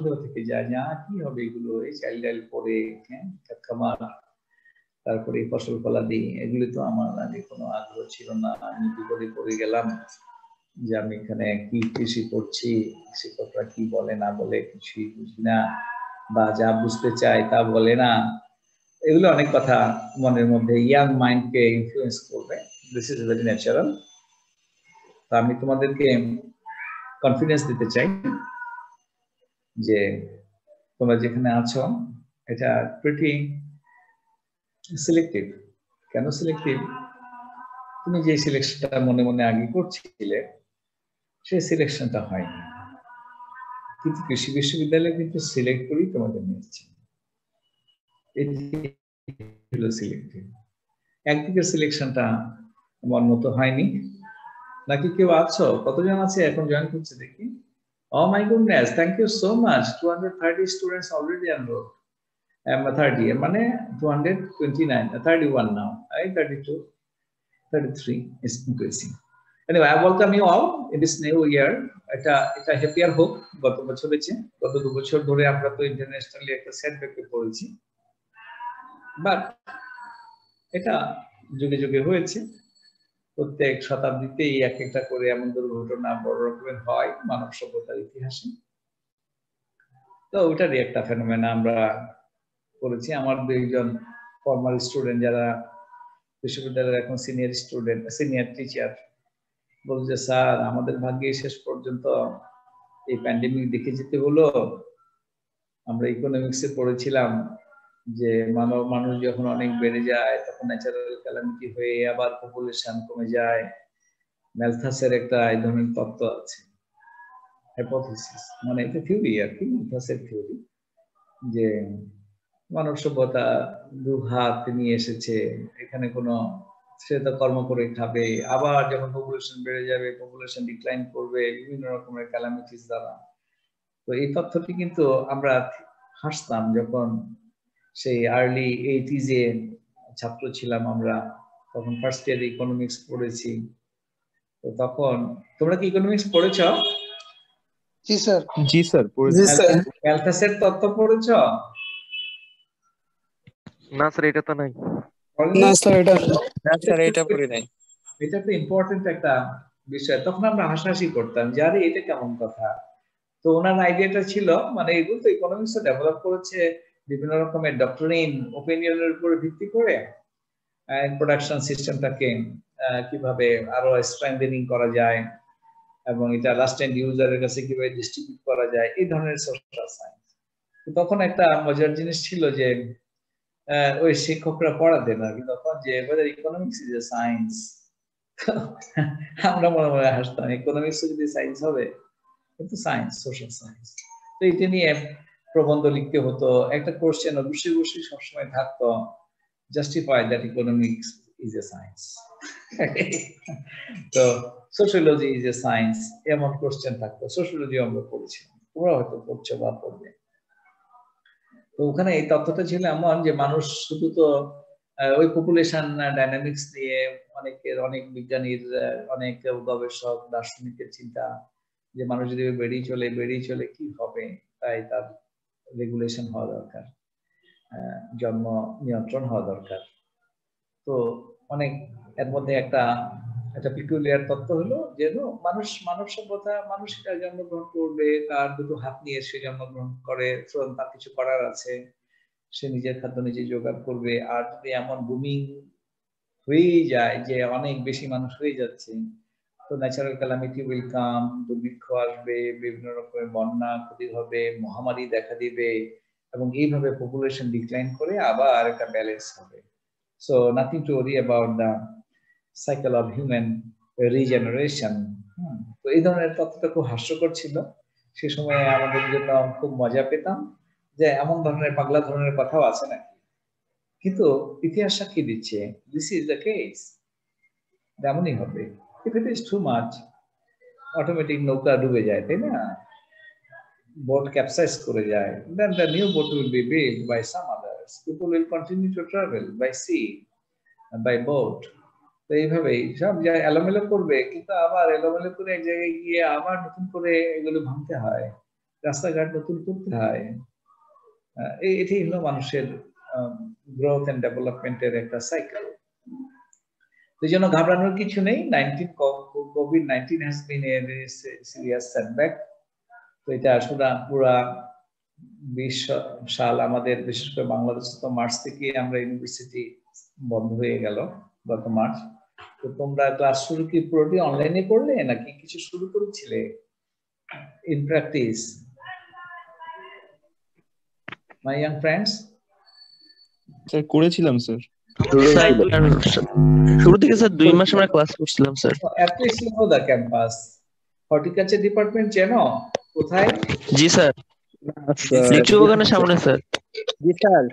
সন্দেহ থেকে যায় যে কি হবে এগুলো, এই চাইল্ড পরে খামার, তারপরে ফসল ফলাদি, এগুলি তো আমার আগে কোনো আগ্রহ ছিল না। আমি বিপদে পড়ে গেলাম যে আমি এখানে কি কৃষি করছি, শিক্ষকরা কি বলে না বলে কিছুই বুঝি না, বা যা বুঝতে চাই তা বলে না। এগুলো অনেক কথা মনের মধ্যে ইয়াং মাইন্ডকে ইনফ্লুয়েন্স করবে। This is very natural. তো আমি তোমাদেরকে কনফিডেন্স দিতে চাই যে তোমরা যেখানে আছো এটা প্রিটি সিলেক্টিভ। কেন সিলেক্টিভ? তুমি যে সিলেকশনটা মনে মনে আগে করছিলে সেই সিলেকশনটা হয়নি, কিন্তু কৃষি বিশ্ববিদ্যালয়ে কিন্তু সিলেক্ট করেই তোমাদের নিয়েছে। এটি হলো সিলেক্টিভ। একদিকের সিলেকশনটা আমার মতো হয়নি। নাকি কেউ আছো? কতজন আছে এখন জয়েন করছে দেখি? Oh my goodness, thank you so much. 230 students already enrolled. 30 মানে 229, 31 now, right? 32, 33 is increasing. Anyway, I welcome you all in this new year. এটা হ্যাপিয়ার হোক। গত বছর হয়েছে, গত 2 বছর ধরে আমরা তো ইন্টারন্যাশনালি একটা সেটব্যাকে পড়েছি, বাট এটা যুগে যুগে হয়েছে। প্রত্যেক শতাব্দীতেই এক একটা করে এমন দুর্ঘটনা বড় রকমের হয় মানব সভ্যতার ইতিহাসে। তো ওটারই একটা ফেনোমেনা আমরা করেছি। আমার 2জন ফর্মাল স্টুডেন্ট যারা বিশ্ববিদ্যালয়ের এখন সিনিয়র টিচার বলছে, স্যার আমাদের ভাগ্যে শেষ পর্যন্ত এই প্যান্ডেমিক দেখে যেতে হলো। আমরা ইকোনমিক্সে পড়েছিলাম যে মানুষ যখন অনেক বেড়ে যায় তখন ন্যাচারাল ক্যালামিটি হয়ে আবার পপুলেশন কমে যায়। ম্যালথাসের একটা এই ধরনের তত্ত্ব আছে, হাইপোথিসিস, মানে এটা থিওরি আর কি, ম্যালথাসের থিওরি, যে মানব সভ্যতা দুঘাত নিয়ে এসেছে, এখানে কোনো সে তো কর্ম করে খাবে, আবার যখন পপুলেশন বেড়ে যাবে পপুলেশন ডিক্লাইন করবে বিভিন্ন রকমের ক্যালামিটিস দ্বারা। তো এই তথ্যটি কিন্তু আমরা হাসতাম যখন সেই আর্লি 80s ছাত্র ছিলাম আমরা, তখন ফার্স্ট ইয়ার ইকোনমিক্স পড়েছি। তো তখন তোমরা কি ইকোনমিক্স পড়েছ? জি স্যার। জি স্যার পড়েছি। ম্যালথাসের তত্ত্ব পড়েছ? না স্যার এটা তো নাই। না স্যার এটা পড়ি নাই। এটা তো ইম্পর্টেন্ট একটা বিষয়। তখন আমরা হাসাহাসি করতাম যে আরে এটা কেমন কথা। তো ওনার আইডিয়াটা ছিল, মানে এগুলো তো ইকোনমিক্স ডেভেলপ করেছে বিভিন্ন রকমের ডক্টরিন ওপিনিয়নের উপর ভিত্তি করে প্রোডাকশন সিস্টেমটাকে কিভাবে আরো স্ট্রেংথেনিং করা যায় এবং এটা লাস্ট এন্ড ইউজারের কাছে কিভাবে ডিস্ট্রিবিউট করা যায়, এই ধরনের সোশ্যাল সায়েন্স। তখন একটা মজার জিনিস ছিল যে ওই শিক্ষকরা পড়াতেন আর কি তখন, যে ইকোনমিক্স ইজ এ সায়েন্স। আমরা মনে মনে হাসতাম, ইকোনমিক্স যদি সায়েন্স হবে, কিন্তু সায়েন্স, সোশ্যাল সায়েন্স। তো এটা নিয়ে প্রবন্ধ লিখতে হতো। একটা কোশ্চেন অবশ্যই সবসময় থাকতো, justify that economics is a science. তো সোশিওলজি ইজ এ সায়েন্স, এমন কোশ্চেন থাকতো। সোশিওলজি আমরা পড়েছিলাম, তোমরা হয়তো পড়ছো বা পড়বে। তো ওখানে এই তথ্যটা ছিল এমন যে মানুষ শুধু তো ওই পপুলেশন ডাইনামিক্স নিয়ে অনেক বিজ্ঞানীর, অনেক গবেষক দার্শনিকের চিন্তা যে মানুষ যদি বেরিয়ে চলে কি হবে, তাই তার রেগুলেশন হওয়া দরকার, জন্ম নিয়ন্ত্রণ হওয়া দরকার। তো অনেক এর মধ্যে একটা পিকুলিয়ার তত্ত্ব হলো যে মানব সভ্যতা, মানুষ এটা জন্মগ্রহণ করবে, তার দুটো হাত নিয়ে সে জন্মগ্রহণ করে, তার কিছু করার আছে, সে নিজের খাদ্য নিজে জোগাড় করবে। আর যদি এমন বুমিং হয়েই যায় যে অনেক বেশি মানুষ হয়ে যাচ্ছে, তো ন্যাচারাল ক্যালামিটি উইল কাম, দুর্ভিক্ষ আসবে, বিভিন্ন রকমের বন্যা ক্ষতি হবে, মহামারী দেখা দিবে, এবং এইভাবে পপুলেশন ডিক্লাইন করে আবার একটা ব্যালেন্স হবে। So nothing to worry about the cycle of human regeneration. তো এই ধরনের তথ্যটা খুব হাস্যকর ছিল সে সময়, আমাদের জন্য খুব মজা পেতাম যে এমন ধরনের পাগলা ধরনের কথাও আছে নাকি। কিন্তু ইতিহাস সাক্ষী দিচ্ছে দিস ইজ দ্য কেস, তেমনই হবে। If it is too much, automatic নৌকা ডুবে যায়, তাই না? boat capsize করে যায়, then the new boat will be built by some others. People will continue to travel by sea and by boat. তো এইভাবেই সব জায়গায় এলোমেলো করবে, কিন্তু আবার এলোমেলো করে এক জায়গায় গিয়ে আবার নতুন করে এগুলো ভাঙতে হয়। রাস্তাঘাট নতুন করতে হয়। এটি হলো মানুষের গ্রোথ এন্ড ডেভেলপমেন্টের একটা সাইকেল। এই জন্য ঘাবড়ানোর কিছু নেই। COVID-19 has been a serious setback. তো এটা আসলে পুরা 20 সাল আমাদের, বিশেষ করে বাংলাদেশে তো মার্চ থেকে আমরা ইউনিভার্সিটি বন্ধ হয়ে গেল গত মার্চ। তো তোমরা ক্লাস শুরু কি পুরোটি অনলাইনে করলে নাকি কিছু শুরু করেছিলে in practice, my young friends? Sir করেছিলাম স্যার। শুরু থেকে স্যার 2 মাস আমরা ক্লাস করছিলাম sir. At least you know the campus. Horticulture department চেনো? কোথায়? জি স্যার, লিচু বাগানের সামনে স্যার। জি স্যার।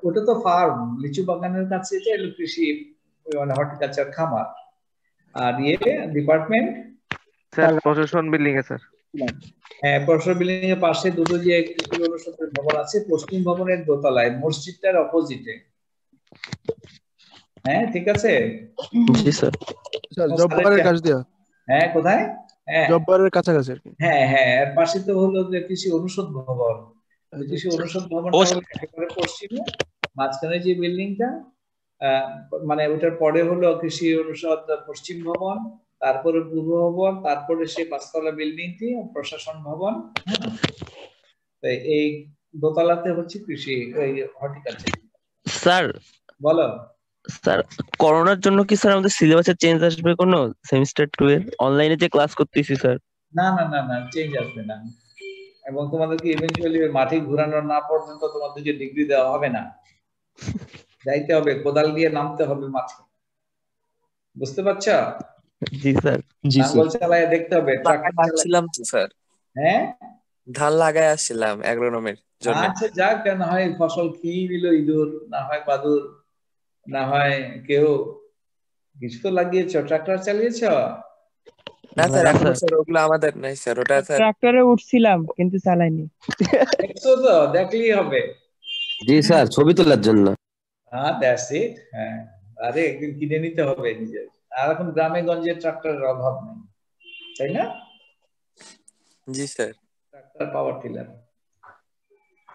ওটা তো ফার্ম, লিচু বাগানের কাছে যে কৃষি মানে হর্টিকালচার খামার। আর ডিপার্টমেন্ট স্যার প্রশাসন বিল্ডিং এ স্যার। হ্যাঁ, প্রশাসন বিল্ডিং এর পাশে দুটো যে কৃষি অনুষদের ভবন আছে, পশ্চিম ভবনের দোতলায়, মসজিদটার অপোজিটে। হ্যাঁ ঠিক আছে। জি স্যার। স্যার জব্বারের কাছ দিয়া। হ্যাঁ কোথায়? হ্যাঁ জব্বারের কাছাকাছি আর কি। হ্যাঁ হ্যাঁ, এর পাশে তো হলো যে কৃষি অনুষদ ভবন। কৃষি অনুষদ ভবনটা হলো একেবারে পশ্চিমে, মাঝখানে যে বিল্ডিংটা, মানে ওটার পরে হলো কৃষি অনুষদ পশ্চিম ভবন, তারপরে পূর্ব ভবন, তারপরে সেই 5তলা বিল্ডিংটি প্রশাসন ভবন। এই দোতলাতে হচ্ছে কৃষি হর্টিকালচার। স্যার বলো। স্যার করোনার জন্য কি স্যার আমাদের সিলেবাসে চেঞ্জ আসবে কোনো সেমিস্টার 2 এর? অনলাইনে যে ক্লাস করতেছি স্যার। না না না না, চেঞ্জ আসবে না। এবং তোমাদেরকে ইভেন্চুয়ালি মাঠে ঘোরানো না পর্যন্ত তোমাদেরকে ডিগ্রি দেওয়া হবে না। যাইতে হবে, কোদাল দিয়ে নামতে হবে মাঠে, বুঝতে পারছো? জি স্যার। জি স্যার। নাঙ্গল চালায় দেখতে হবে, আসছিলাম তো স্যার, হ্যাঁ ধান লাগাই আসছিলাম অ্যাগ্রোনমের জন্য। আচ্ছা যাক, না হয় ফসল খেয়ে নিল ইঁদুর, না হয় বাদুর, না হয় কেউ, কিছু তো লাগিয়েছো, ট্রাক্টর চালিয়েছো? না স্যার, এখন স্যার ওগুলো আমাদের নাই স্যার, ওটা স্যার ট্রাক্টরে উঠছিলাম কিন্তু চালাইনি। দেখছো তো, দেখলেই হবে। জি স্যার, ছবি তোলার জন্য। হ্যাঁ দ্যাটস ইট। হ্যাঁ, আরে একদিন কিনে নিতে হবে নিজের। আর এখন গ্রামে গঞ্জে ট্রাক্টরের অভাব নেই, তাই না? জি স্যার। Tractor power tiller.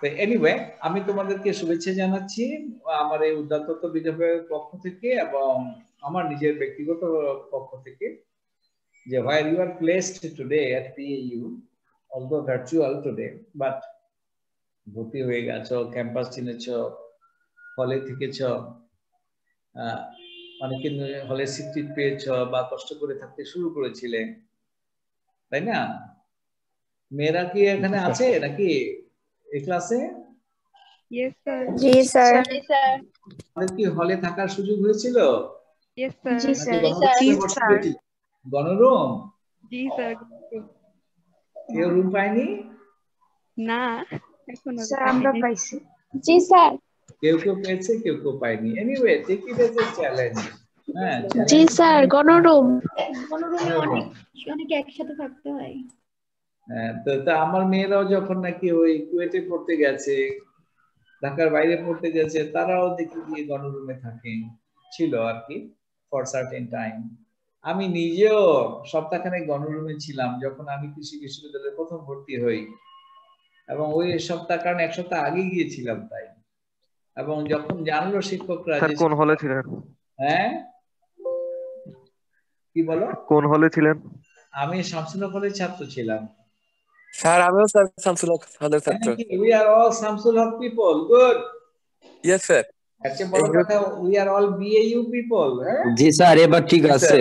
তো এনিওয়ে, আমি তোমাদেরকে শুভেচ্ছা জানাচ্ছি আমার এই উদ্যাতত্ব বিভাগের পক্ষ থেকে এবং আমার নিজের ব্যক্তিগত পক্ষ থেকে, যে while you are placed today at PAU, although virtual today, but ভর্তি হয়ে গেছো, ক্যাম্পাস চিনেছো, হলে থেকেছো, অনেকে হলে সিট পেয়েছো বা কষ্ট করে থাকতে শুরু করেছিলে, তাই না? মেয়েরা কি এখানে আছে নাকি এই ক্লাসে? Yes sir. জি স্যার। আমাদের কি হলে থাকার সুযোগ হয়েছিল? Yes sir. জি স্যার। গণরুম? জি স্যার। কেউ রুম পায়নি? না, এখনো স্যার আমরা পাইছি। জি স্যার। কেউ কেউ পেয়েছে, কেউ কেউ পায়নি। Anyway, take it as a challenge. হ্যাঁ জি স্যার, গণরুমে অনেক একসাথে থাকতে হয়। হ্যাঁ, তো আমার মেয়েরাও যখন নাকি ওই কুয়েটে পড়তে গেছে, ঢাকার বাইরে পড়তে গেছে, তারাও দেখি গিয়ে গণরুমে থাকে, ছিল আর কি ফর সার্টেন টাইম। আমি নিজেও সপ্তাহখানেক গণরুমে ছিলাম যখন আমি কৃষি বিশ্ববিদ্যালয়ে প্রথম ভর্তি হই, এবং ওই সপ্তাহ, কারণ এক সপ্তাহ আগে গিয়েছিলাম তাই। এবং যখন জানলো শিক্ষকরা, স্যার কোন হলে ছিলেন? হ্যাঁ কি বলো? কোন হলে ছিলেন? আমি শামসুল হলের ছাত্র ছিলাম। স্যার আমিও স্যার শামসুল হক হলের ছাত্র। We are all Samsul Haq people. Good. Yes sir. আচ্ছা বড় কথা, we are all BAU people. হ্যাঁ জি স্যার, এবার ঠিক আছে।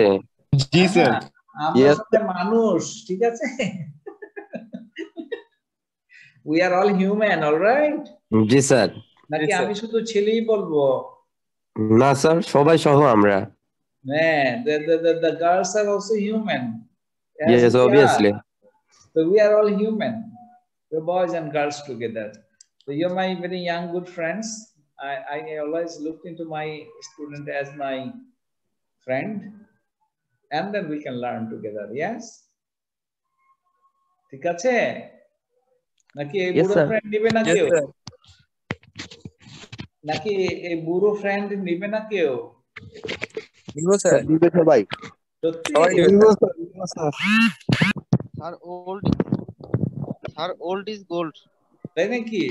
জি স্যার। আমরা সবাই মানুষ, ঠিক আছে? We are all human, all right? G sir. নাকি আমি শুধু ছেলেই বলবো? না স্যার, সবাই সহ আমরা। হ্যাঁ, the girls are also human. Yes, obviously. So we are all human. We're boys and girls together. So you're my very young good friends. I always looked into my student as my friend, and then we can learn together. Yes? ঠিক আছে? নাকি এই বুড়ো friend নিবে না কেউ? নাকি এই বুড়ো ফ্রেন্ড নিবে না কেউ? নিবো স্যার। দিবে সবাই। সত্যি? সবাই নিবে sir. Sir old sir old is gold. তাই নাকি?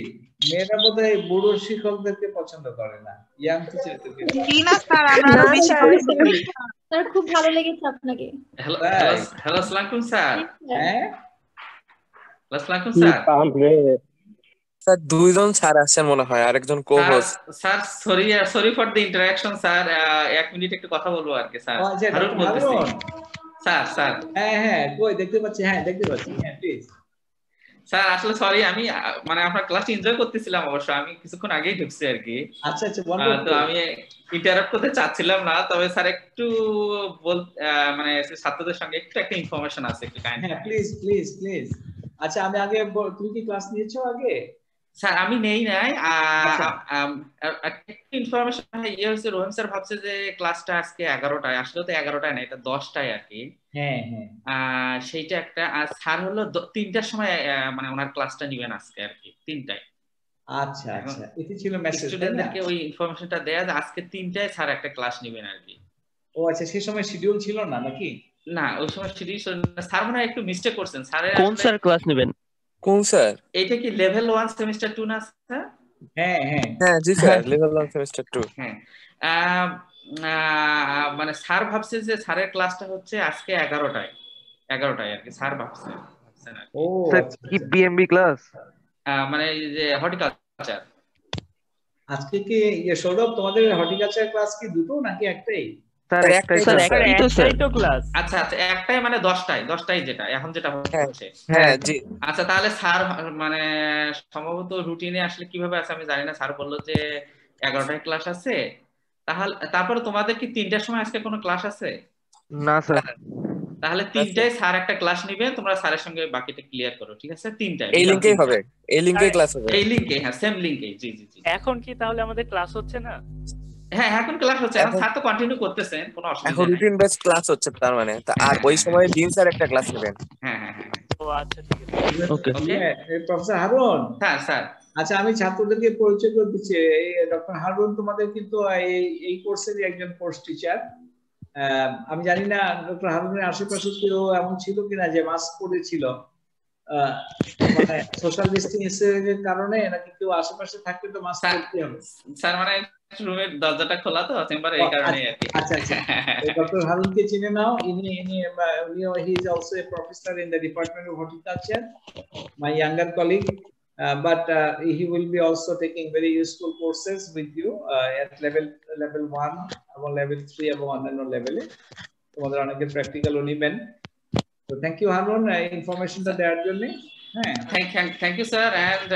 মেয়েরা বোধহয় বুড়ো শিক্ষকদেরকে পছন্দ করে না, ইয়াং টিচারদেরকে। না স্যার স্যার খুব ভালো লেগেছে আপনাকে। হ্যালো তাই? হ্যালো হ্যালো, আসসালামু আলাইকুম স্যার। হ্যাঁ আসসালামু আলাইকুম স্যার। স্যার দুইজন স্যার আসছেন মনে হয়, আরেকজন co sir host. Sir sorry for the interaction sir, 1 minute একটু কথা বলবো আর কি স্যার। ও আচ্ছা, হারুন ডক্টর বলতেছি হারুন। স্যার। স্যার হ্যাঁ হ্যাঁ, কই দেখতে পাচ্ছি, হ্যাঁ দেখতে পাচ্ছি, হ্যাঁ প্লিজ। স্যার আসলে সরি, আমি মানে আপনার ক্লাস এনজয় করতেছিলাম, অবশ্য আমি কিছুক্ষণ আগেই ঢুকছি আর কি। আচ্ছা আচ্ছা, তো ওয়ান্ডারফুল। আমি ইন্টারাপ্ট করতে চাচ্ছিলাম না, তবে স্যার একটু মানে ছাত্রদের সঙ্গে একটু একটা ইনফরমেশন আছে, একটু কাইন্ডলি। হ্যাঁ প্লিজ প্লিজ প্লিজ। আচ্ছা আমি আগে তুমি কি ক্লাস নিয়েছো আগে? স্যার আমি নেই নাই। আচ্ছা। একটা ইনফরমেশন ইয়ে হয়েছে, রহিম স্যার ভাবছে যে ক্লাসটা আজকে 11টায়, আসলে তো 11টায় না, এটা 10টায় আর কি। হ্যাঁ হ্যাঁ। সেইটা একটা। আর স্যার হলো 3টার সময় মানে ওনার ক্লাসটা নেবেন আজকে আর কি, 3টায়। আচ্ছা আচ্ছা, এটি ছিল মেসেজ, তাই না? স্টুডেন্টদেরকে ওই ইনফরমেশনটা দেয়া যে আজকে 3টায় স্যার একটা ক্লাস নেবেন আর কি। ও আচ্ছা, সেই সময় শিডিউল ছিল না নাকি? না, ওই সময় স্যার মনে হয় একটু মিস্টেক করছেন। স্যারের কোন স্যার ক্লাস নেবেন? কোন স্যার? এইটা কি লেভেল 1 সেমিস্টার 2 না স্যার? হ্যাঁ হ্যাঁ হ্যাঁ জি স্যার, লেভেল 1 সেমিস্টার 2। হ্যাঁ। মানে স্যার ভাবছে যে স্যারের ক্লাসটা হচ্ছে আজকে 11টায় আর কি, স্যার ভাবছেন আর কি। ও স্যার আচ্ছা কি আচ্ছা। বিএমবি ক্লাস? মানে এই যে হর্টিকালচার। আজকে কি সৌরভ তোমাদের হর্টিকালচার ক্লাস কি দুটো নাকি একটাই? স্যার একটাই স্যার স্যার। একটাই তো স্যার। আচ্ছা আচ্ছা, একটাই মানে 10টায় যেটা এখন যেটা হচ্ছে। হ্যাঁ জি। আচ্ছা তাহলে স্যার মানে সম্ভবত রুটিনে আসলে কিভাবে আছে আমি জানি না, স্যার বললো যে 11টায় ক্লাস আছে। তাহলে তারপরে তোমাদের কি 3টার সময় আজকে কোনো ক্লাস আছে? না স্যার। তাহলে 3টায় স্যার একটা ক্লাস নিবে, তোমরা স্যারের সঙ্গে বাকিটা ক্লিয়ার করো, ঠিক আছে? 3টায় এই লিংকেই হবে, এই লিংকেই ক্লাস হবে। এই লিংকে, হ্যাঁ সেম লিংকে। জি জি জি। এখন কি তাহলে আমাদের ক্লাস হচ্ছে না? হ্যাঁ এখন ক্লাস হচ্ছে, এখন স্যার তো কন্টিনিউ করতেছেন, কোনো এখন অসুবিধা নেই। রুটিন বেস ক্লাস হচ্ছে তার মানে। আর ওই সময় দিন স্যার একটা ক্লাস নেবেন। হ্যাঁ হ্যাঁ হ্যাঁ। ও আচ্ছা ঠিক আছে। ওকে। প্রফেসর হারুন। স্যার আচ্ছা আমি ছাত্রদেরকে পরিচয় করে দিচ্ছি, এই ডক্টর হারুন তোমাদের কিন্তু এই কোর্সেরই একজন কোর্স টিচার। আমি জানি না ডক্টর হারুনের আশেপাশে কেউ এমন ছিল কিনা যে মাস্ক পরেছিল, মানে সোশ্যাল ডিস্টেন্সিং এর কারণে, নাকি কেউ আশেপাশে থাকলে তো মাস্ক পরতে হবে। স্যার মানে রুমের দরজাটা খোলা তো চেম্বারে, এই কারণে আর কি। আচ্ছা আচ্ছা, ডক্টর হারুনকে চিনে নাও। He is also a professor in the department of horticulture, my younger colleague, but he will be also taking very useful courses with you at level 1 এবং level 3 এবং অন্যান্য লেভেলে তোমাদের অনেকে প্র্যাকটিক্যালও নেবেন। তো থ্যাংক ইউ হারুন ইনফরমেশনটা দেওয়ার জন্য। হ্যাঁ thank you sir, and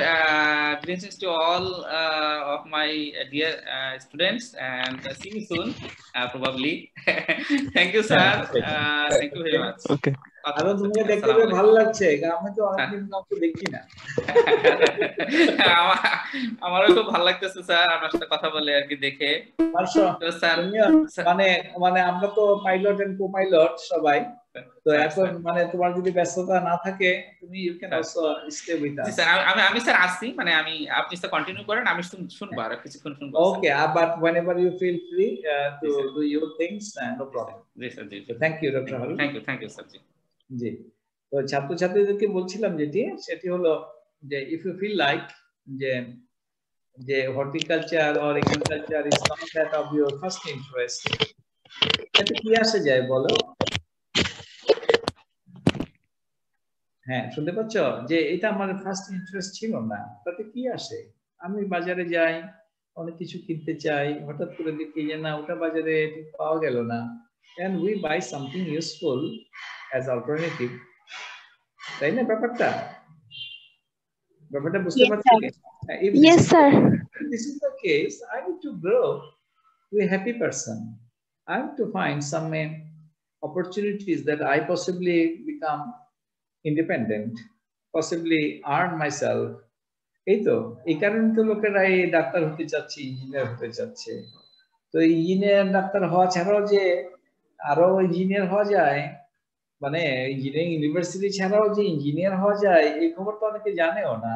greetings to all of my dear students, and see you soon probably. Thank you sir, thank you very much. ওকে। হারুন তোমাকে দেখতে পেয়ে ভালো লাগছে, আমি তো অনেকদিন কাউকে দেখি না। আমারও খুব ভালো লাগতেছে স্যার আপনার সাথে কথা বলে আর কি, দেখে। তো স্যার মানে আমরা তো পাইলট এন্ড কো-পাইলট সবাই, তো এখন মানে তোমার যদি ব্যস্ততা না থাকে তুমি you can also stay with us. Sir আমি স্যার আসছি, মানে আপনি স্যার কন্টিনিউ করেন, আমি শুনবো আর কিছুক্ষণ শুনবো। ওকে, but whenever you feel free to do your things, no problem. জি স্যার, জি। Thank you doctor Harun. Thank you sir. জি জি। তো ছাত্রছাত্রীদেরকে বলছিলাম সেটি হলো যে ইফ ইউ ফিল লাইক যে horticulture or agriculture is not that of your first interest, এতে কি আসে যায় বলো? হ্যাঁ শুনতে পাচ্ছ যে এটা আমার ফার্স্ট ইন্টারেস্ট ছিল না, তাতে কি আসে? আমি বাজারে যাই, অনেক কিছু কিনতে চাই, হঠাৎ করে দেখি যে না ওটা বাজারে পাওয়া গেল না, and we buy something useful as alternative, তাই না? ব্যাপারটা বুঝতে পারছি। Yes sir. If this is the case, I need to grow to a happy person. I have to find some opportunities that I possibly become independent, possibly earn myself. এই কারণে তো লোকেরা এই ডাক্তার হতে চাচ্ছে, ইঞ্জিনিয়ার হতে চাচ্ছে। তো ইঞ্জিনিয়ার ডাক্তার হওয়া ছাড়াও যে আরো ইঞ্জিনিয়ার হওয়া যায়, মানে ইঞ্জিনিয়ারিং ইউনিভার্সিটি ছাড়াও যে ইঞ্জিনিয়ার হওয়া যায়, এই খবর তো অনেকে জানেও না।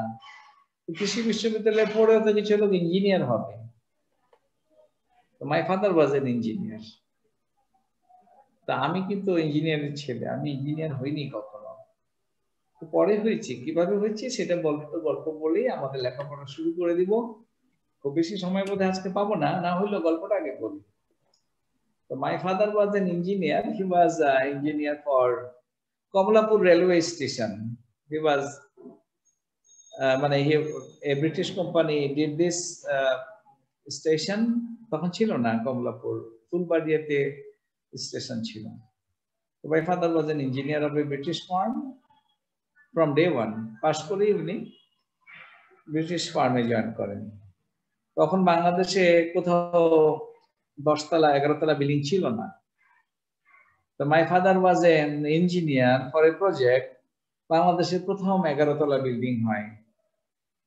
কৃষি বিশ্ববিদ্যালয়ে পড়েও তো কিছু লোক ইঞ্জিনিয়ার হবে। মাই ফাদার ওয়াজ এন ইঞ্জিনিয়ার। তা আমি কিন্তু ইঞ্জিনিয়ারের ছেলে, আমি ইঞ্জিনিয়ার হইনি কখনো। পরে হয়েছে, কিভাবে হয়েছে সেটা গল্প বলেই আমাদের লেখাপড়া শুরু করে দিব। খুব বেশি সময় বোধহয় আজকে পাবো না, না হইলেও গল্পটা আগে বলি। So my father was an engineer. He was an engineer for Komlapur railway station. He was a British company did this station. তখন ছিল না কমলাপুর, ফুলবাড়িয়াতে স্টেশন ছিল। So my father was an engineer of a British firm from day one. পাশ করেই উনি British ফার্মে join করেন। তখন বাংলাদেশে কোথাও 10 তলা 11 তলা বিল্ডিং ছিল না। তো মাই father was an engineer for a project. বাংলাদেশের প্রথম 11 তলা বিল্ডিং হয়।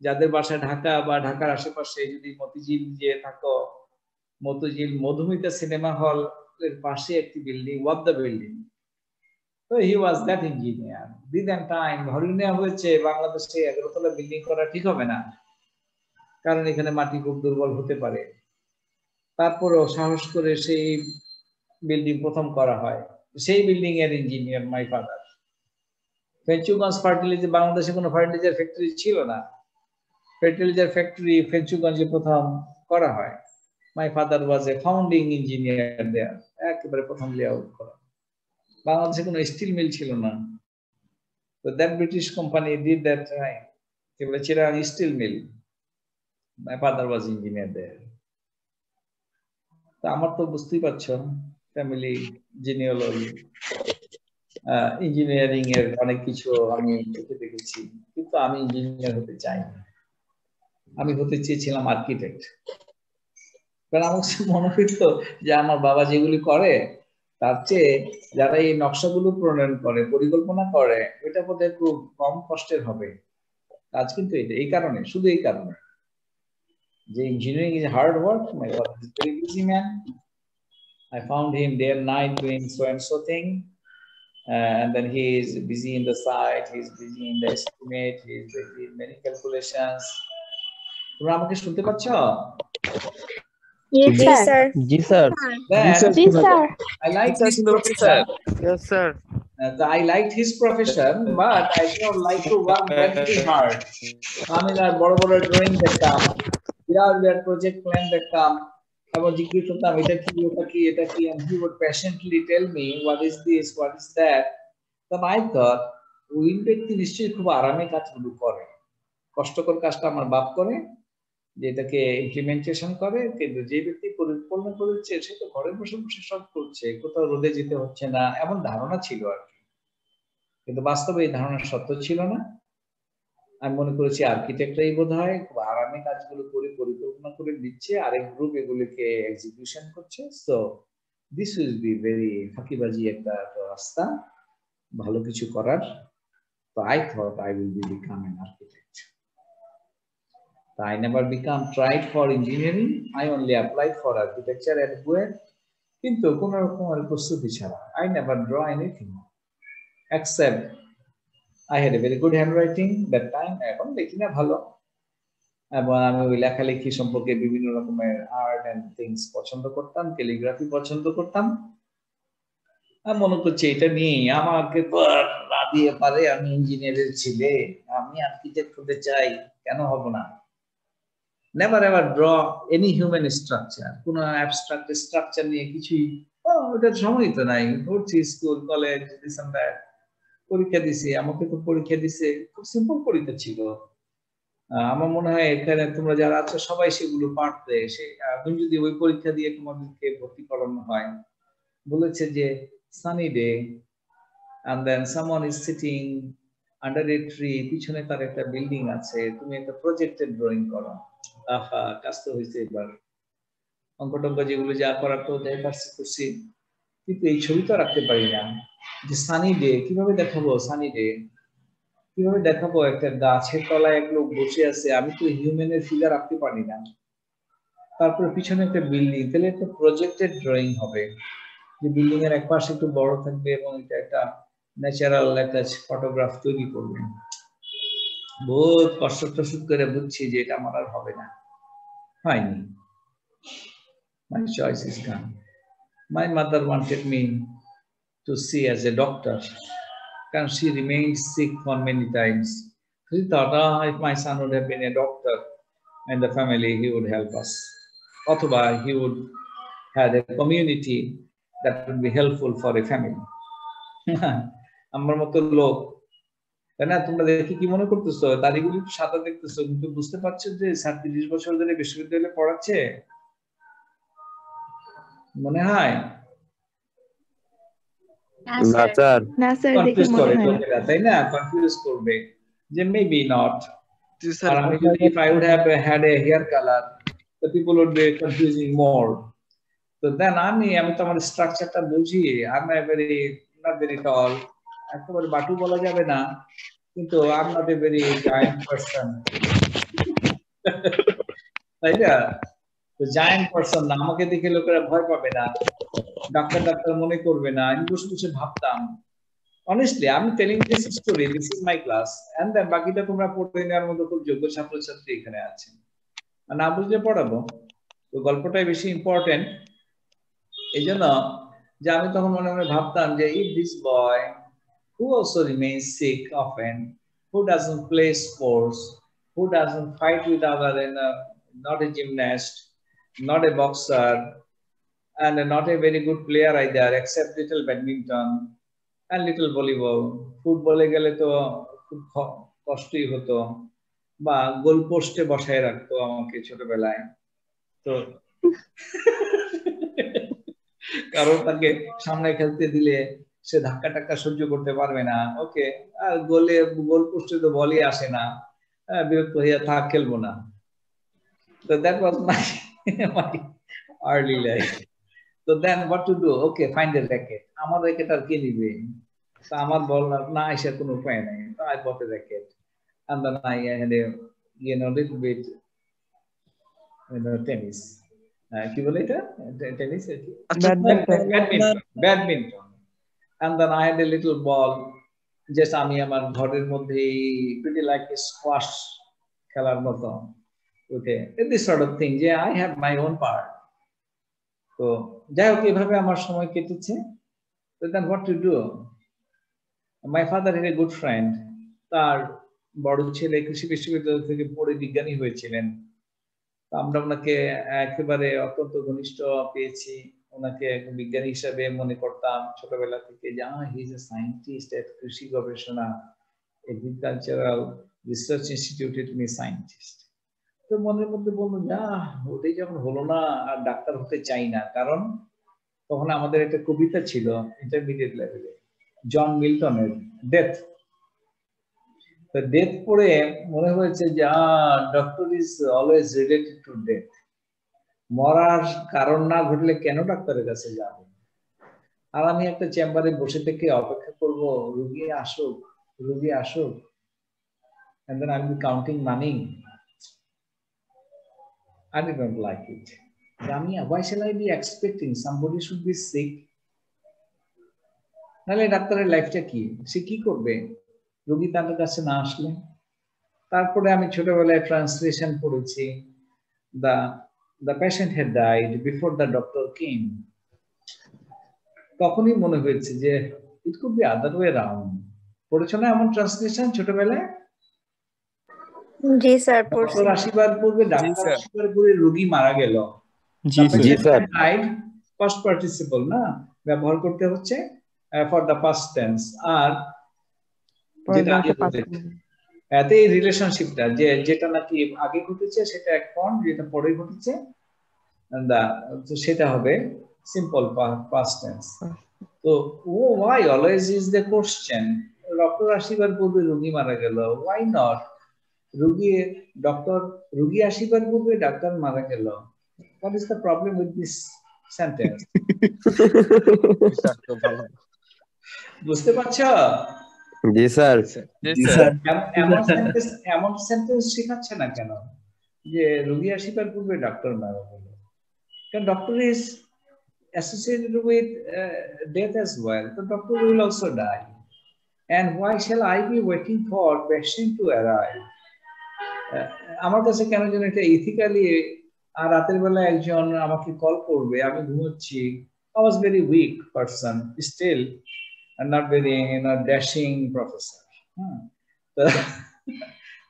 যাদের বাসা ঢাকা বা ঢাকার আশেপাশে যদি মতিঝিল যে থাকো, মতিঝিল মধুমিতা সিনেমা হল এর পাশে একটি বিল্ডিং, ওয়াব দ্য বিল্ডিং। তো হি ওয়াজ দ্যাট ইঞ্জিনিয়ার। দিন এন্ড টাইম ধরে নেওয়া হয়েছে বাংলাদেশে 11 তলা বিল্ডিং করা ঠিক হবে না, কারণ এখানে মাটি খুব দুর্বল হতে পারে। তারপরেও সাহস করে সেই বিল্ডিং প্রথম করা হয়। সেই বিল্ডিং এর engineer my father. Fenchuganj fertiliser, বাংলাদেশে কোনো ফার্টিলাইজার ফ্যাক্টরি ছিল না, ফার্টিলাইজার ফ্যাক্টরি ফেঞ্চুগঞ্জে প্রথম করা হয়। My father was a founding engineer there, একেবারে প্রথম লেআউট করা। বাংলাদেশে কোনো স্টিল মিল ছিল না। তো that British company did that Chirang steel mill. My father was engineer there. তো আমার তো বুঝতেই পারছো ফ্যামিলি জিনিওলজি, ইঞ্জিনিয়ারিং এর অনেক কিছু আমি দেখেছি, কিন্তু আমি ইঞ্জিনিয়ার হতে চাইনি। আমি হতে চেয়েছিলাম আর্কিটেক্ট। কারণ আমার মনে হইতো যে আমার বাবা যেগুলি করে তার চেয়ে যারা এই নকশাগুলো প্রণয়ন করে, পরিকল্পনা করে, এটা বোধহয় খুব কম কষ্টের হবে কাজ। কিন্তু এটা এই কারণে, শুধু এই কারণে যে engineering is hard work. My father is a very busy man. I found him day and night doing so and so thing, and then he is busy in the site, he is busy in the estimate, he is busy in many calculations. তোমরা আমাকে শুনতে পাচ্ছ? Yes, sir. জি sir. Yes, sir. I like his profession. Yes, sir. I liked his profession, but I don't like to work very hard. আমি না বড় বড় drawing দেখতাম, বিরাট প্রজেক্ট প্ল্যান দেখতাম, এবং জিজ্ঞেস করতাম এটা কি ওটা কি এটা কি, and he would patiently tell me what is this, what is that. So I thought ওই ব্যক্তি নিশ্চয়ই খুব আরামে কাজগুলো করে, কষ্টকর কাজটা আমার বাপ করে, যে এটাকে ইমপ্লিমেন্টেশন করে। কিন্তু যে ব্যক্তি পরিকল্পনা করেছে সে তো ঘরে বসে বসে সব করছে, কোথাও রোদে যেতে হচ্ছে না, এমন ধারণা ছিল আর কি। কিন্তু বাস্তবে এই ধারণা সত্য ছিল না। আমি মনে করেছি আর্কিটেক্টরাই বোধহয় খুব আরামে কাজগুলো করে পরিকল্পনা করে দিচ্ছে, আরেক গ্রুপ এগুলিকে এক্সিকিউশন করছে। So this will be very ফাঁকিবাজি একটা রাস্তা ভালো কিছু করার। তো I thought I will be become an architect. I never tried for engineering. I only applied for architecture at BUET. কিন্তু কোনো রকম প্রস্তুতি ছাড়া I never draw anything except I had a very good handwriting that time. এখন দেখি না ভালো, এবং আমি ওই লেখালেখি সম্পর্কে বিভিন্ন রকমের আর্ট এন্ড থিংস পছন্দ করতাম, ক্যালিগ্রাফি পছন্দ করতাম। আমি মনে করছি এটা নিয়ে আমাকে না দিয়ে পারে, আমি ইঞ্জিনিয়ারের ছেলে, আমি আর্কিটেক্ট হতে চাই, কেন হব না। Never ever draw any human structure. কোনো abstract structure নিয়ে কিছুই, ওটার সময় তো নাই। পড়ছি school college this and that, পরীক্ষা দিছি, আমাকে তো পরীক্ষা দিছে, খুব সিম্পল পরীক্ষা ছিল। আমার মনে হয় এখানে তোমরা যারা আছো সবাই সেগুলো পারতে। তুমি যদি ওই পরীক্ষা দিয়ে তোমাদেরকে ভর্তি করানো হয়, বলেছে যে sunny day and then someone is sitting under a tree, পিছনে তার একটা বিল্ডিং আছে, তুমি একটা প্রজেক্টের ড্রয়িং করো। আহা, কাজ তো হয়েছে। এবার অঙ্ক টঙ্ক যেগুলো যা করার তো যাই পারছি করছি, কিন্তু এই ছবি তো রাখতে পারি না। যে সানি ডে কিভাবে দেখাবো, সানি ডে কিভাবে দেখাবো, একটা গাছের তলায় এক লোক বসে আছে, আমি তো হিউম্যানের ফিগার রাখতে পারি না। তারপরে পিছনে একটা বিল্ডিং, তাহলে একটা প্রজেক্টের ড্রয়িং হবে, যে বিল্ডিং এর এক পাশে একটু বড় থাকবে এবং এটা একটা ন্যাচারাল একটা ফটোগ্রাফ তৈরি করবে। বহুত কষ্ট করে বুঝছি যে এটা আমার আর হবে না, হয়নি। My choice is gone. My mother wanted me to see as a doctor. কারণ she remained sick for many times. She thought, if my son would have been a doctor in the family, he would help us. অথবা he would have a community that would be helpful for a family. আমার মতো লোক, তাই না? তোমরা দেখি কি মনে করতেছো? দাড়িগুলি সাদা দেখতেছো, কিন্তু বুঝতে পারছো যে 30 বছর ধরে বিশ্ববিদ্যালয়ে পড়াচ্ছে? মনে হয় না স্যার। না স্যার, দেখে কনফিউজ মনে করে হয় না। লোকেরা, তাই না? কনফিউজ করবে যে মেবি নট। জি স্যার। আর আমি যদি if I would have had a hair color, the people would be confusing more. So then আমি তো আমার স্ট্রাকচারটা বুঝি। I'm a very not very tall, একেবারে বাটু বলা যাবে না, কিন্তু I'm not a very giant person. তাই না? তো জায়ান্ট পারসন না, আমাকে দেখে লোকেরা ভয় পাবে না, ডাক্তার মনে করবে না। আমি বসে বসে ভাবতাম, অনেস্টলি আমি telling this story, this is my class, and then বাকিটা তোমরা পড়ে নেওয়ার মতো খুব যোগ্য ছাত্রছাত্রী এখানে আছেন, আর না বুঝলে পড়াবো। তো গল্পটাই বেশি ইম্পর্টেন্ট। এই জন্য যে আমি তখন মনে মনে ভাবতাম যে if this boy who also remains sick often, who doesn't play sports, who doesn't fight with other, and not a gymnast, not a boxer, and not a very good player either, except little badminton and little volleyball. ফুটবলে গেলে তো খুব কষ্টই হতো, বা গোল পোস্টে বসায় রাখতো আমাকে ছোটবেলায়। তো কারণ তাকে সামনে খেলতে দিলে সে ধাক্কা টাক্কা সহ্য করতে পারবে না, ওকে, আর গোল পোস্টে তো বলই আসে না, বিরক্ত হইয়া থাক, খেলবো না। তো that was my early life. তো then what to do? Okay, find a racket. আমার র্যাকেট আর কে নিবে? তো আমার বল না আসার কোনো উপায় নাই, তো I bought A racket, and then I had a little bit tennis, কি বলে এটা, tennis, badminton, and then I had a little ball, just আমি আমার ঘরের মধ্যেই pretty like a squash খেলার মতো, ওকে, this sort of thing, যে I have my own part. তো যাই হোক, এভাবে আমার সময় কেটেছে। তো then what to do? My father had a good friend. তার বড় ছেলে কৃষি বিশ্ববিদ্যালয় থেকে পড়ে বিজ্ঞানী হয়েছিলেন। আমরা ওনাকে একেবারে অত্যন্ত ঘনিষ্ঠ পেয়েছি, ওনাকে বিজ্ঞানী হিসাবে মনে করতাম ছোটবেলা থেকে, যে হি ইজ এ সায়েন্টিস্ট এট কৃষি গবেষণা এগ্রিকালচারাল রিসার্চ ইনস্টিটিউটে, তুমি সায়েন্টিস্ট। তো মনের মধ্যে বললো, না ওটাই যখন হলো না, আর ডাক্তার হতে চাই না। কারণ তখন আমাদের একটা কবিতা ছিল ইন্টারমিডিয়েট লেভেলে, জন মিল্টনের ডেথ। তো ডেথ পড়ে মনে হয়েছে যে doctor is always related to death. মরার কারণ না ঘটলে কেন ডাক্তারের কাছে যাব? আর আমি একটা চেম্বারে বসে থেকে অপেক্ষা করব রোগী আসুক, রোগী আসুক, and then I'll be counting money. I did not like it. Ramia, why shall I be expecting somebody should be sick? নালে ডাক্তারের লাইফটা কি, সে কি করবে রোগী তার কাছে না আসলে? তারপরে আমি ছোটবেলায় ট্রান্সলেশন পড়েছি, the patient had died before the doctor came. তখনই মনে হয়েছে যে it could be other way around. পড়েছো না এমন ট্রান্সলেশন ছোটবেলায়? জি স্যার, ডক্টর আসিবার পূর্বে ডাক্তার আসিবার পূর্বে রোগী মারা গেল। জি স্যার। ফার্স্ট পার্টিসিপল না ব্যবহার করতে হচ্ছে ফর দ্য পাস্ট টেন্স, আর যেটা এতে এই রিলেশনশিপটা যেটা নাকি আগে ঘটেছে সেটা এক ফর্ম, যেটা পরে ঘটেছে সেটা হবে সিম্পল পাস্ট টেন্স। তো why always is the question? Doctor আসিবার পূর্বে রোগী মারা গেল, why not? রোগী আসিবার পূর্বে ডাক্তার মারা গেল। What is the problem with this sentence? বুঝতে পারছো? জি স্যার। এমন সেন্টেন্স শেখাচ্ছে না কেন যে রোগী আসিবার পূর্বে ডাক্তার মারা গেল? কারণ doctor is associated with death as well. The doctor will also die. And why shall I be waiting for patient to arrive? আমার কাছে কেন যেন এটা ইথিক্যালি, আর রাতের বেলা একজন আমাকে কল করবে, আমি ঘুমোচ্ছি, I was very weak person still, and not very dashing professor.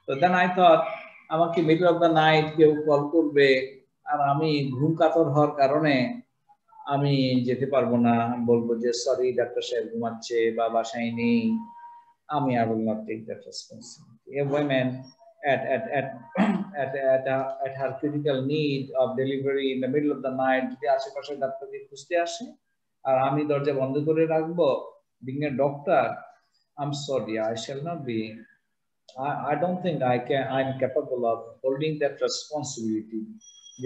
So then I thought আমাকে মিডল অফ দ্য নাইট কেউ কল করবে আর আমি ঘুম কাতর হওয়ার কারণে আমি যেতে পারবো না, বলবো যে সরি ডাক্তার সাহেব ঘুমাচ্ছে বা বাসায় নেই, আমি I will not take that responsibility. A woman at her critical need of delivery in the middle of the night যদি আশেপাশে ডাক্তারকে খুঁজতে আসে আর আমি দরজা বন্ধ করে রাখবো, being a doctor, I'm sorry, I shall not be. I don't think I'm capable of holding that responsibility.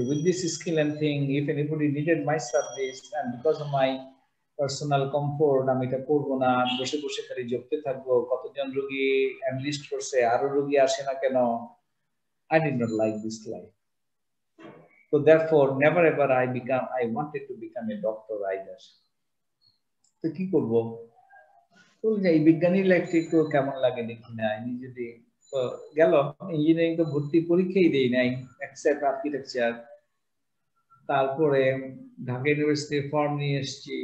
With this skill and thing, if anybody needed my service and because of my personal comfort, আমি এটা করবো না, বসে বসে খালি জপতে থাকবো, কতজন রোগী এনলিস্ট করছে, আরো রোগী আসে না কেন। I did not like this life. So therefore, never ever I wanted to become a doctor either. তো কি করবো? এই বিজ্ঞানী লাইফটি একটু কেমন লাগে দেখি না, যদি গেল ইঞ্জিনিয়ারিং তো ভর্তি পরীক্ষাই দেই নাই, এক্সেপ্ট আর্কিটেকচার। তারপরে ঢাকা ইউনিভার্সিটির ফর্ম নিয়ে এসেছি,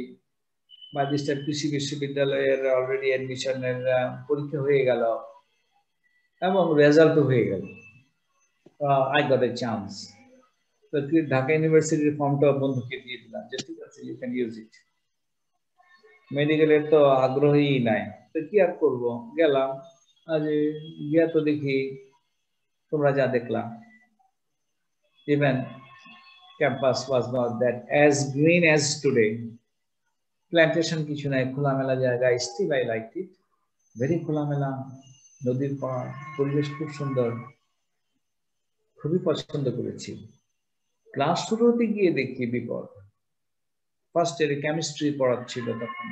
ম্যাজিস্ট্রেট কৃষি বিশ্ববিদ্যালয়ের অলরেডি অ্যাডমিশনের পরীক্ষা হয়ে গেল এবং রেজাল্টও হয়ে গেল। I got a chance. তো ঢাকা ইউনিভার্সিটির ফর্মটা বন্ধুকে দিয়ে দিলাম যে ঠিক আছে, ইউ ক্যান ইউজ ইট। মেডিকেলের তো আগ্রহী নাই, তো কি আর করবো, গেলাম। আজ গিয়া তো দেখি তোমরা যা দেখলাম, even campus was not that as green as today. Plantation কিছু নাই, খোলামেলা জায়গা। Still I like it, very খোলামেলা, নদীর পাড়, পরিবেশ খুব সুন্দর, খুবই পছন্দ করেছি। ক্লাস শুরু হতে গিয়ে দেখি বিপদ। ফার্স্ট ইয়ারে কেমিস্ট্রি পড়াচ্ছিল তখন।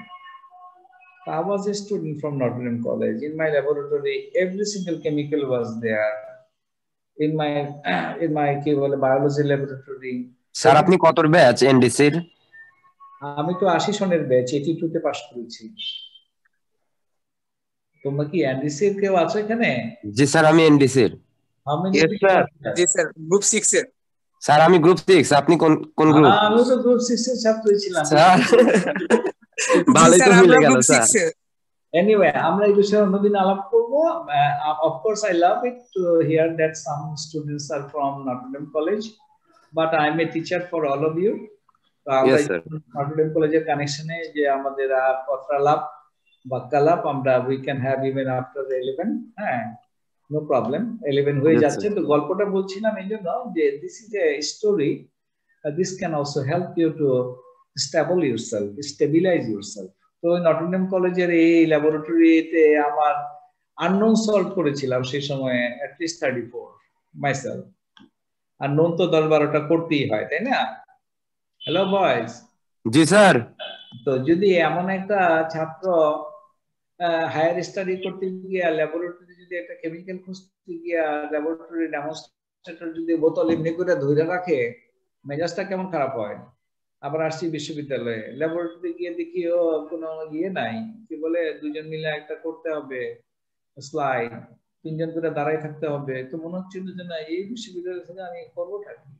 I was a student from Notre Dame College. In my laboratory, every single chemical was there. In my biology laboratory. Sir আপনি কত ব্যাচ এনডিসি এর? আমি তো 80 সনের ব্যাচ, 82 তে পাস করেছি। তোমরা কি এনডিসি এর কেউ আছো এখানে? জি স্যার, আমি এনডিসি এর। জি স্যার, গ্রুপ 6 এর। স্যার আমি গ্রুপ 6, আপনি কোন গ্রুপ? আমি তো গ্রুপ 6 এর ছাত্রই ছিলাম। ভালোই তো মিলে গেল স্যার। Anyway, আমরা এই বিষয়ে অন্যদিন আলাপ করব। Of course, I love it to hear that some students are from Notre Dame College, but I'm a teacher for all of you. Yes, sir. Notre Dame College এর কানেকশনে যে আমাদের পত্রালাপ বাক্যালাপ আমরা we can have even after 11. হ্যাঁ, no problem. 11 হয়ে যাচ্ছে। তো গল্পটা বলছিলাম এই জন্য যে this is a story. This can also help you to stabilize yourself. তো নটর ডেম কলেজের এই ল্যাবরেটরিতে আমার আননোন সলভ করেছিলাম সেই সময়ে at least 34 myself। আর নোন তো 10-12টা করতেই হয়, তাই না? Hello boys. জি স্যার। তো যদি এমন একটা ছাত্র হায়ার স্টাডি করতে গিয়ে ল্যাবরেটরি যদি একটা কেমিক্যাল খুঁজতে গিয়ে ল্যাবরেটরি ডেমনস্ট্রেটর যদি বোতল এমনি করে ধরে রাখে, মেজাজটা কেমন খারাপ হয়। আবার আসছি বিশ্ববিদ্যালয়ে, ল্যাবরেটরি গিয়ে দেখি ও কোনো ইয়ে নাই, কি বলে দুজন মিলে একটা করতে হবে স্লাইড, 3 জন করে দাঁড়াই থাকতে হবে। তো মনে হচ্ছিল যে না, এই বিশ্ববিদ্যালয় থেকে আমি করবোটা কি।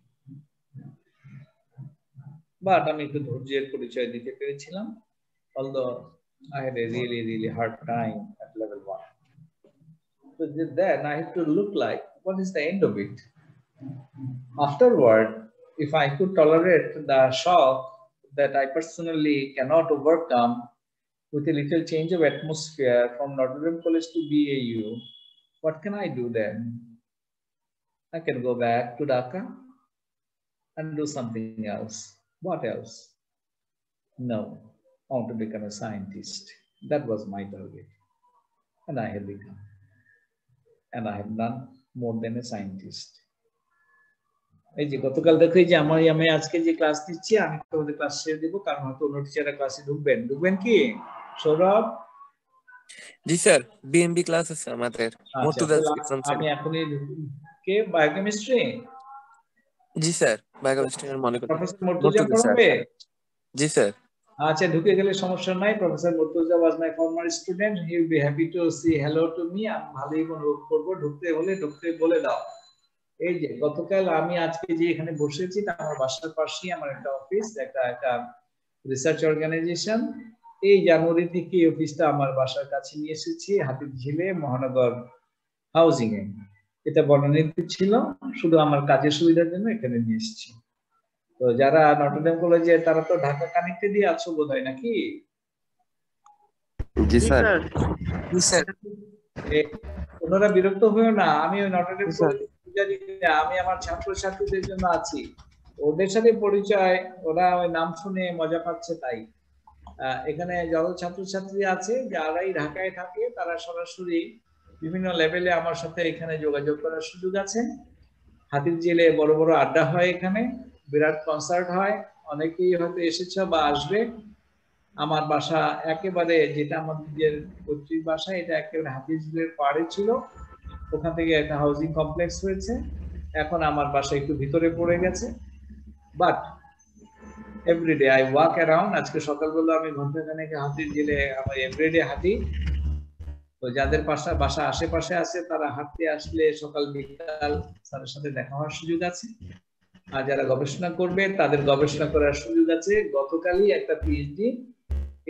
বাট আমি একটু ধৈর্যের পরিচয় দিতে পেরেছিলাম, although I had a really hard time at level 1. So then I had to look like what is the end of it. Afterward, if I could tolerate the shock that I personally cannot overcome with a little change of atmosphere from Notre Dame College to BAU, what can I do then? I can go back to Dhaka and do something else. What else? No, I want to become a scientist. That was my target. And I have become. And I have done more than a scientist. এই যে গতকাল দেখো, এই যে আমি আজকে যে class দিচ্ছি, আমি তোমাদের ক্লাস শেয়ার দিব, কারণ হয়তো অন্য টিচাররা ক্লাসে ঢুকবেন কি সৌরভ? জি স্যার, বিএমবি ক্লাস আছে আমাদের। আমি এখনই কে বায়োকেমিস্ট্রি? জি স্যার, বায়োকেমিস্ট্রি এর মনে করি প্রফেসর মুর্তজা পড়াবে। জি স্যার। আচ্ছা, ঢুকে গেলে সমস্যা নাই। Professor Murtaza was my former student, he will be happy to see hello to me. আমি ভালোই অনুভব করব। ঢুকতে হলে ঢুকতে বলে দাও। এই যে গতকাল আমি আজকে যে এখানে বসেছি, তা আমার বাসার পাশেই আমার একটা অফিস, একটা রিসার্চ অর্গানাইজেশন। এই জানুয়ারি থেকে এই অফিসটা আমার বাসার কাছে নিয়ে এসেছি, হাতিরঝিলে মহানগর হাউজিং এ। এটা বনানীতে ছিল, শুধু আমার কাজের সুবিধার জন্য এখানে নিয়ে এসেছি। তো যারা নটরডেম কলেজে তারা তো ঢাকা কানেক্টে দিয়ে আছো বোধহয় নাকি? জি স্যার। জি স্যার। ওনারা বিরক্ত হয়েও না, আমি ওই নটরডেম কলেজে আমি আমার ছাত্রছাত্রীদের জন্য আছি, ওদের সাথে পরিচয়, ওরা ওই নাম শুনে মজা পাচ্ছে। তাই এখানে যত ছাত্রছাত্রী আছে যারাই ঢাকায় থাকে তারা সরাসরি বিভিন্ন লেভেলে আমার সাথে এখানে যোগাযোগ করার সুযোগ আছে। হাতিরঝিলে বড় বড় আড্ডা হয়, এখানে বিরাট কনসার্ট হয়, অনেকেই হয়তো এসেছ বা আসবে। আমার বাসা একেবারে, যেটা আমাদের পৈতৃক বাসা, এটা একেবারে হাতিরঝিলের পাড়ে ছিল, ওখান থেকে একটা হাউজিং কমপ্লেক্স হয়েছে। এখন আমার বাসা একটু ভিতরে পড়ে গেছে, but everyday I walk around. আজকে সকালবেলা আমি ঘন্টাখানেক হাতিরঝিলে আমি এভরিডে হাঁটি। তো যাদের বাসা আশেপাশে আছে তারা হাঁটতে আসলে সকাল বিকাল স্যারের সাথে দেখা হওয়ার সুযোগ আছে, আর যারা গবেষণা করবে তাদের গবেষণা করার সুযোগ আছে। গতকালই একটা পিএইচডি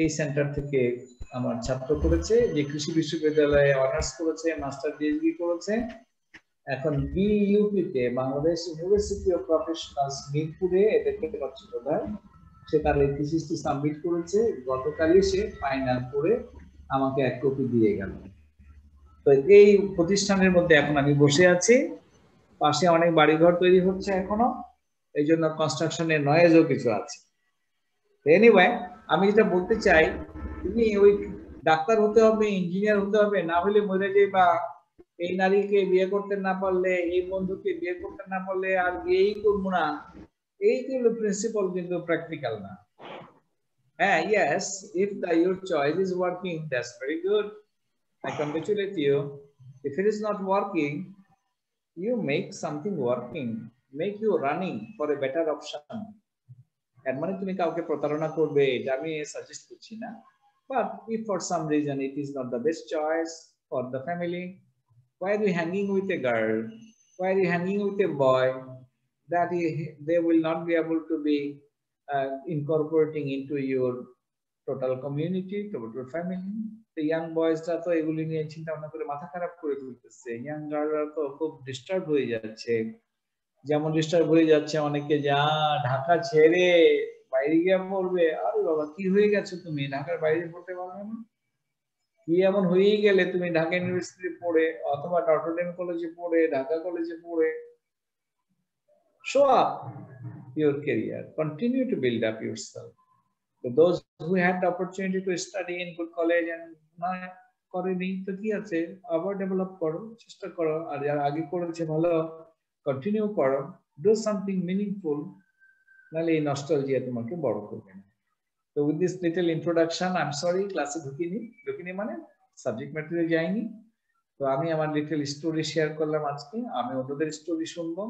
এই সেন্টার থেকে আমার ছাত্র করেছে, যে কৃষি বিশ্ববিদ্যালয়ে অনার্স করেছে, মাস্টার পিএইচডি করেছে। এখন বিইউপি তে, বাংলাদেশ ইউনিভার্সিটি অফ প্রফেশনালস মিরপুরে, এদেরকে পাচ্ছি বোধহয়, সে তার এই থিসিসটি সাবমিট করেছে। গতকালই সে ফাইনাল করে আমাকে এক কপি দিয়ে গেল। তো এই প্রতিষ্ঠানের মধ্যে এখন আমি বসে আছি, পাশে অনেক বাড়িঘর তৈরি হচ্ছে এখনো, এই জন্য কনস্ট্রাকশনের নয়েজও কিছু আছে। এনিওয়ে, আমি যেটা বলতে চাই, তুমি ওই ডাক্তার হতে হবে, ইঞ্জিনিয়ার হতে হবে, না হলে মরে যাই, বা এই নারীকে বিয়ে করতে না পারলে, এই বন্ধুকে বিয়ে করতে না পারলে আর বিয়েই করবো না, এইগুলো প্রিন্সিপাল কিন্তু প্র্যাকটিক্যাল না। হ্যাঁ, yes, if your choice is working, that's very good. I congratulate you. If it is not working, you make something working, make you running for a better option. এর মানে তুমি কাউকে প্রতারণা করবে এটা আমি সাজেস্ট করছি না, but if for some reason it is not the best choice for the family, why are you hanging with a girl, why are you hanging with a boy that they will not be able to be incorporating into your total community, total family? The young boys রা তো এগুলি নিয়ে চিন্তা ভাবনা করে মাথা খারাপ করে ফেলতেছে, ইয়াং গার্লরা তো খুব ডিস্টার্ব হয়ে যাচ্ছে। যেমন ডিস্টার্ব হয়ে যাচ্ছে অনেকে, যা ঢাকা ছেড়ে বাইরে গিয়ে পড়বে। আরে বাবা, কি হয়ে গেছে তুমি, ঢাকার বাইরে পড়তে পারবে না? কি এমন হয়েই গেলে তুমি ঢাকা ইউনিভার্সিটি পড়ে অথবা নটরডেম কলেজে পড়ে, ঢাকা কলেজে পড়ে? show up your career, continue to build up yourself. So those who had the opportunity to study in good college and না করেনি, তো কি আছে, আবার ডেভেলপ করো, চেষ্টা করো। আর যারা আগে করেছে ভালো, কন্টিনিউ করো, ডু সামথিং মিনিংফুল, নাহলে এই নস্টালজিয়া তোমাকে বড় করবে না। তো with this little introduction, I am sorry ক্লাসে ঢুকিনি মানে সাবজেক্ট ম্যাটেরিয়াল যাইনি। তো আমি আমার লিটল স্টোরি শেয়ার করলাম আজকে, আমি অন্যদের স্টোরি শুনবো।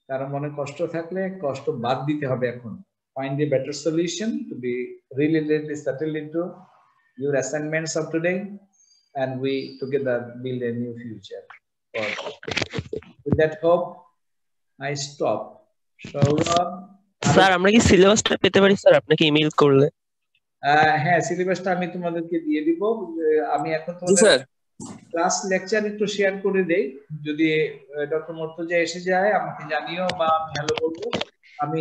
কারো মনে কষ্ট থাকলে কষ্ট বাদ দিতে হবে এখন। Find a better solution to be really settled into your assignments of today, and we together build a new future. With that hope, I stop. Sir, আমরা কি সিলেবাসটা পেতে পারি স্যার আপনাকে ইমেল করলে? হ্যাঁ, সিলেবাসটা আমি তোমাদেরকে দিয়ে দিব। আমি এখন তোমাদের ক্লাস লেকচার একটু শেয়ার করে দেই, যদি ডক্টর মুর্তজা এসে যায় আমাকে জানিও, বা আমি হ্যালো বলবো। আমি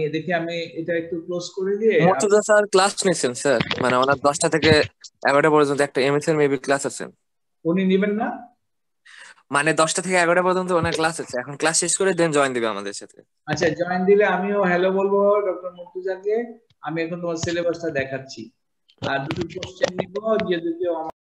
এটা একটু ক্লোজ করে দিয়ে। মুর্তজা স্যার ক্লাস নিছেন স্যার, মানে ওনার 10টা থেকে 11টা পর্যন্ত একটা এমএস এর মেবি ক্লাস আছে। উনি নেবেন না, মানে 10টা থেকে 11টা পর্যন্ত ওনার ক্লাস আছে, এখন ক্লাস শেষ করে দেন জয়েন দিবে আমাদের সাথে। আচ্ছা, জয়েন দিলে আমিও হ্যালো বলবো ডক্টর মুর্তজাকে। আমি এখন তোমার সিলেবাসটা দেখাচ্ছি, আর দুটো কোশ্চেন নিব, যে দুটো